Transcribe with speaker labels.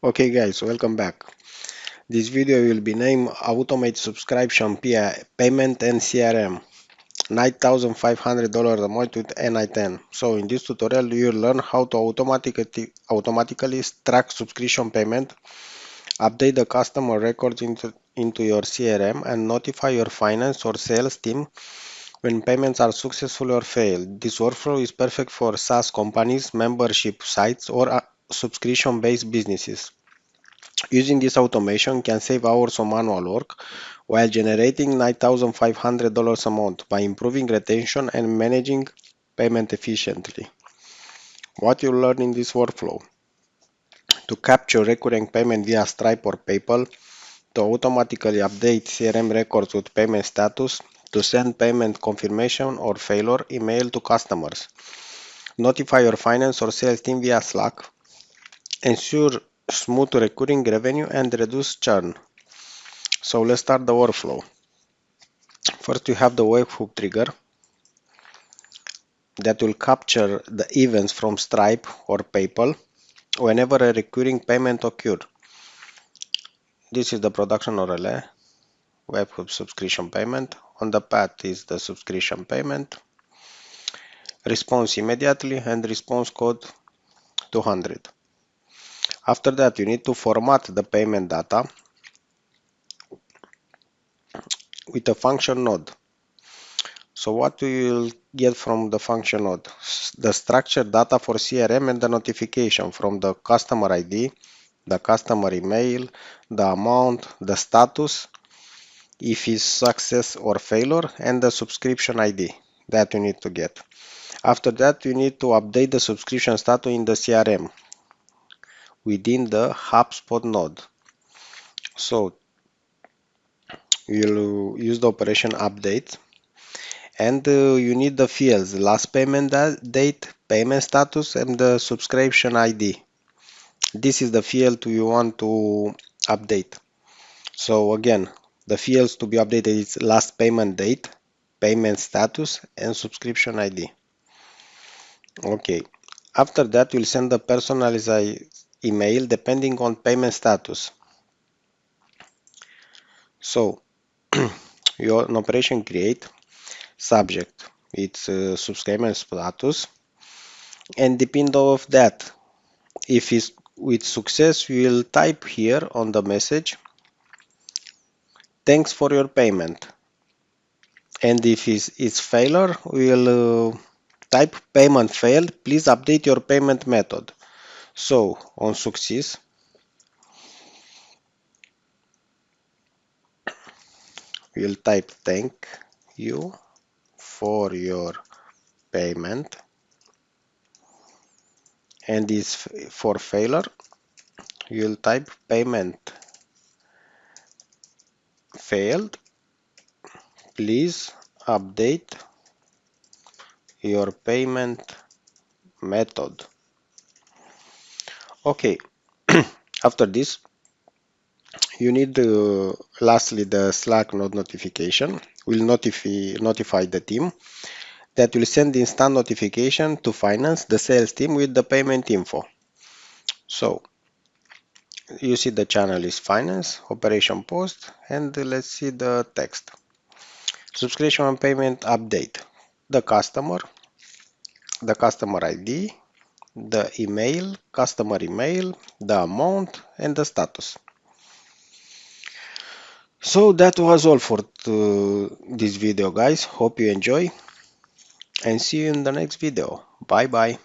Speaker 1: Okay guys, welcome back. This video will be named Automate Subscription Payment and CRM $9,500 a month with n8n. So in this tutorial you will learn how to automatically track subscription payment, update the customer records into your CRM and notify your finance or sales team when payments are successful or fail. This workflow is perfect for SaaS companies, membership sites or subscription-based businesses. Using this automation can save hours of manual work while generating $9,500 a month by improving retention and managing payment efficiently. What you learn in this workflow: to capture recurring payment via Stripe or PayPal, to automatically update CRM records with payment status, to send payment confirmation or failure email to customers, notify your finance or sales team via Slack, ensure smooth recurring revenue and reduce churn. So let's start the workflow. First, you have the webhook trigger that will capture the events from Stripe or PayPal whenever a recurring payment occurred. This is the production URL, webhook subscription payment. On the path is the subscription payment, response immediately, and response code 200. After that, you need to format the payment data with a function node. So what you will get from the function node? The structured data for CRM and the notification from the customer ID, the customer email, the amount, the status, if it's success or failure, and the subscription ID that you need to get. After that, you need to update the subscription status in the CRM within the HubSpot node. So you'll use the operation update, and you need the fields: last payment date, payment status, and the subscription ID. This is the field you want to update. So again, the fields to be updated is last payment date, payment status, and subscription ID. Okay. After that, you'll send the personalized email depending on payment status. So your operation create subject, it's subscriber status, and depending of that, if it's with success, you will type here on the message, thanks for your payment. And if it's failure, we'll type payment failed, please update your payment method. So on success, we'll type thank you for your payment, and is for failure, you'll type payment failed, please update your payment method. Okay. After this, you need lastly the Slack node notification will notify the team that will send instant notification to finance, the sales team, with the payment info. So you see the channel is finance, operation post, and let's see the text. Subscription and payment update. The customer ID, the email, customer email, the amount, and the status. So that was all for this video, guys. Hope you enjoy, and see you in the next video. Bye bye.